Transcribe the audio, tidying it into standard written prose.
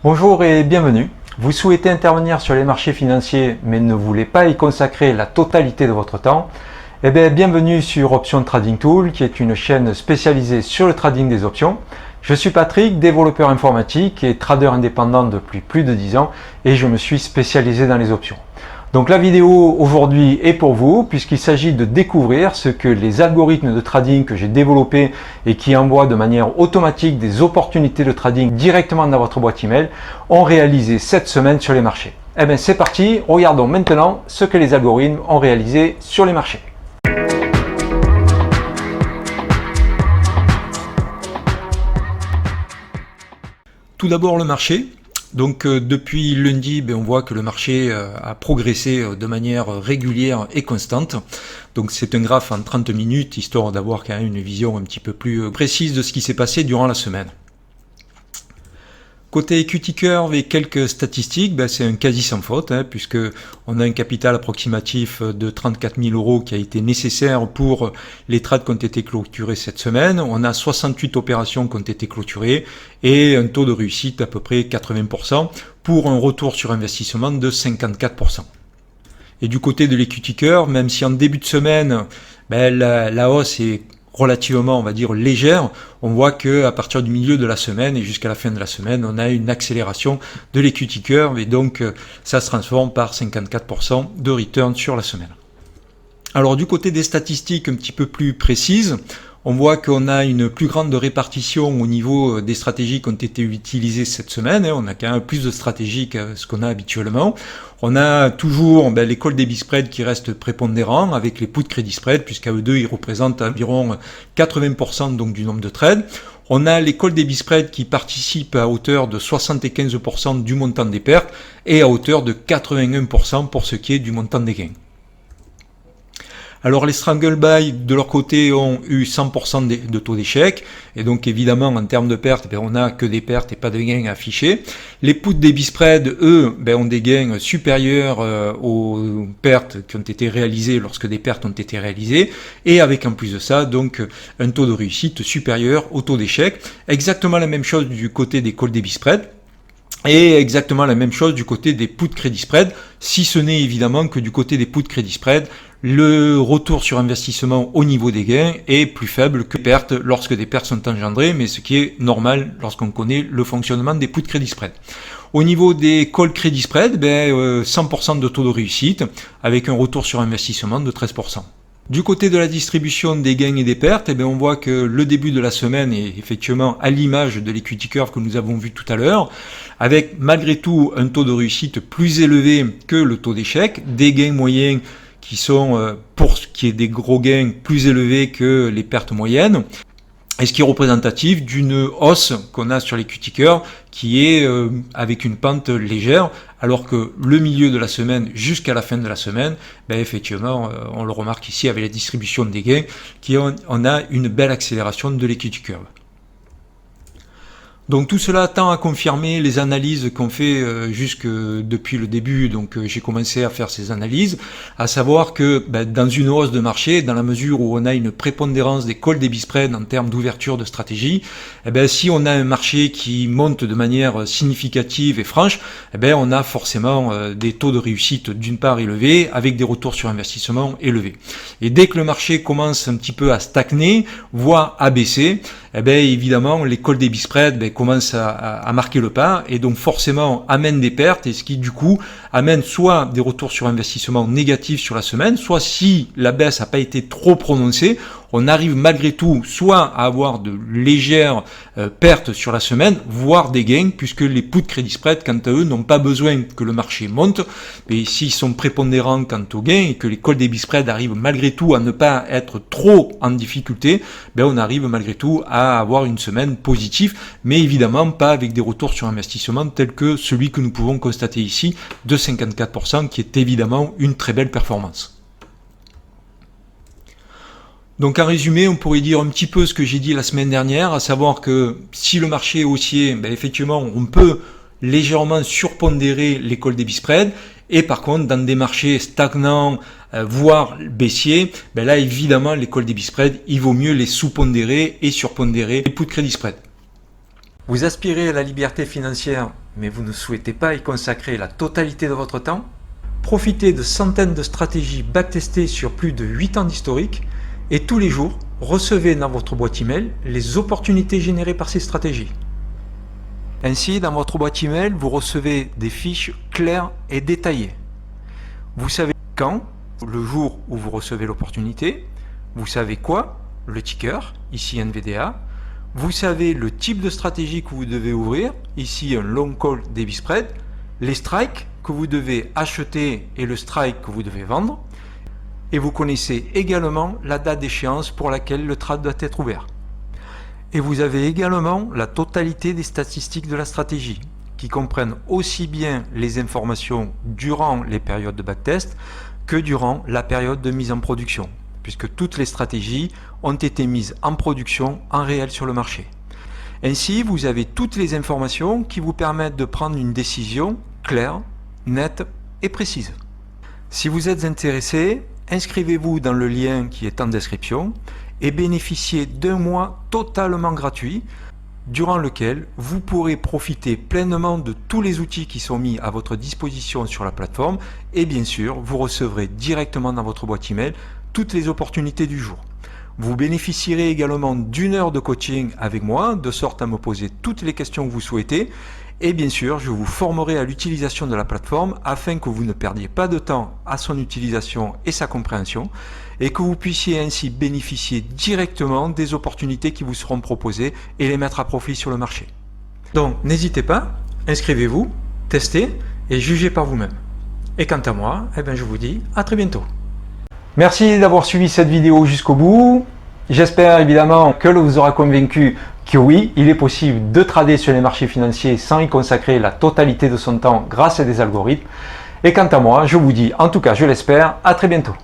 Bonjour et bienvenue. Vous souhaitez intervenir sur les marchés financiers mais ne voulez pas y consacrer la totalité de votre temps? Eh bien, bienvenue sur Option Trading Tool, qui est une chaîne spécialisée sur le trading des options. Je suis Patrick, développeur informatique et trader indépendant depuis plus de 10 ans et je me suis spécialisé dans les options. Donc la vidéo aujourd'hui est pour vous puisqu'il s'agit de découvrir ce que les algorithmes de trading que j'ai développés et qui envoient de manière automatique des opportunités de trading directement dans votre boîte email ont réalisé cette semaine sur les marchés. Eh bien c'est parti, regardons maintenant ce que les algorithmes ont réalisé sur les marchés. Tout d'abord le marché. Donc depuis lundi, on voit que le marché a progressé de manière régulière et constante. Donc c'est un graphe en 30 minutes, histoire d'avoir quand même une vision un petit peu plus précise de ce qui s'est passé durant la semaine. Côté equity curve et quelques statistiques, c'est un quasi sans faute, puisque on a un capital approximatif de 34 000 € qui a été nécessaire pour les trades qui ont été clôturés cette semaine. On a 68 opérations qui ont été clôturées et un taux de réussite d'à peu près 80% pour un retour sur investissement de 54%. Et du côté de l'equity curve, même si en début de semaine, la hausse est relativement, on va dire, légère, on voit que à partir du milieu de la semaine et jusqu'à la fin de la semaine, on a une accélération de l'equity curve et donc ça se transforme par 54% de return sur la semaine. Alors du côté des statistiques un petit peu plus précises, on voit qu'on a une plus grande répartition au niveau des stratégies qui ont été utilisées cette semaine. On a quand même plus de stratégies que ce qu'on a habituellement. On a toujours les call debit spread qui restent prépondérants avec les put credit spread, puisqu'à eux deux, ils représentent environ 80% donc du nombre de trades. On a les call debit spread qui participent à hauteur de 75% du montant des pertes et à hauteur de 81% pour ce qui est du montant des gains. Alors les strangle buy de leur côté ont eu 100% de taux d'échec et donc évidemment en termes de pertes, on n'a que des pertes et pas de gains affichés. Les put debit spread, eux, ont des gains supérieurs aux pertes qui ont été réalisées lorsque des pertes ont été réalisées et avec en plus de ça donc un taux de réussite supérieur au taux d'échec. Exactement la même chose du côté des call debit spread. Et exactement la même chose du côté des put credit spread, si ce n'est évidemment que du côté des put credit spread, le retour sur investissement au niveau des gains est plus faible que les pertes lorsque des pertes sont engendrées, mais ce qui est normal lorsqu'on connaît le fonctionnement des put credit spread. Au niveau des call credit spread, 100% de taux de réussite avec un retour sur investissement de 13%. Du côté de la distribution des gains et des pertes, on voit que le début de la semaine est effectivement à l'image de l'equity curve que nous avons vu tout à l'heure, avec malgré tout un taux de réussite plus élevé que le taux d'échec, des gains moyens qui sont, pour ce qui est des gros gains, plus élevés que les pertes moyennes. Et ce qui est représentatif d'une hausse qu'on a sur l'equity curve qui est avec une pente légère, alors que le milieu de la semaine jusqu'à la fin de la semaine, effectivement, on le remarque ici avec la distribution des gains, on a une belle accélération de l'equity curve. Donc tout cela tend à confirmer les analyses qu'on fait jusque depuis le début, donc j'ai commencé à faire ces analyses, à savoir que dans une hausse de marché, dans la mesure où on a une prépondérance des call debit spread en termes d'ouverture de stratégie, si on a un marché qui monte de manière significative et franche, on a forcément des taux de réussite d'une part élevés, avec des retours sur investissement élevés. Et dès que le marché commence un petit peu à stagner, voire à baisser, évidemment les call debit spread commencent à marquer le pas et donc forcément amènent des pertes et ce qui du coup amène soit des retours sur investissement négatifs sur la semaine, soit si la baisse n'a pas été trop prononcée, on arrive malgré tout soit à avoir de légères pertes sur la semaine, voire des gains, puisque les put credit spread, quant à eux, n'ont pas besoin que le marché monte, mais s'ils sont prépondérants quant aux gains et que les call debit spread arrivent malgré tout à ne pas être trop en difficulté, on arrive malgré tout à avoir une semaine positive, mais évidemment pas avec des retours sur investissement tels que celui que nous pouvons constater ici de 54%, qui est évidemment une très belle performance. Donc en résumé, on pourrait dire un petit peu ce que j'ai dit la semaine dernière, à savoir que si le marché est haussier, effectivement, on peut légèrement surpondérer les call debit spread, et par contre, dans des marchés stagnants, voire baissiers, là évidemment, les call debit spread, il vaut mieux les sous-pondérer et surpondérer les put credit spread. Vous aspirez à la liberté financière, mais vous ne souhaitez pas y consacrer la totalité de votre temps? Profitez de centaines de stratégies backtestées sur plus de 8 ans d'historique et tous les jours, recevez dans votre boîte email les opportunités générées par ces stratégies. Ainsi, dans votre boîte email, vous recevez des fiches claires et détaillées. Vous savez quand, le jour où vous recevez l'opportunité, vous savez quoi, le ticker, ici NVDA, vous savez le type de stratégie que vous devez ouvrir, ici un long call debit spread, les strikes que vous devez acheter et le strike que vous devez vendre, et vous connaissez également la date d'échéance pour laquelle le trade doit être ouvert. Et vous avez également la totalité des statistiques de la stratégie, qui comprennent aussi bien les informations durant les périodes de backtest que durant la période de mise en production, puisque toutes les stratégies ont été mises en production en réel sur le marché. Ainsi, vous avez toutes les informations qui vous permettent de prendre une décision claire, nette et précise. Si vous êtes intéressé, inscrivez-vous dans le lien qui est en description et bénéficiez d'un mois totalement gratuit durant lequel vous pourrez profiter pleinement de tous les outils qui sont mis à votre disposition sur la plateforme et bien sûr, vous recevrez directement dans votre boîte email toutes les opportunités du jour. Vous bénéficierez également d'1 heure de coaching avec moi, de sorte à me poser toutes les questions que vous souhaitez. Et bien sûr, je vous formerai à l'utilisation de la plateforme afin que vous ne perdiez pas de temps à son utilisation et sa compréhension et que vous puissiez ainsi bénéficier directement des opportunités qui vous seront proposées et les mettre à profit sur le marché. Donc n'hésitez pas, inscrivez-vous, testez et jugez par vous-même. Et quant à moi, je vous dis à très bientôt. Merci d'avoir suivi cette vidéo jusqu'au bout. J'espère évidemment qu'elle vous aura convaincu que oui, il est possible de trader sur les marchés financiers sans y consacrer la totalité de son temps grâce à des algorithmes. Et quant à moi, je vous dis, en tout cas je l'espère, à très bientôt.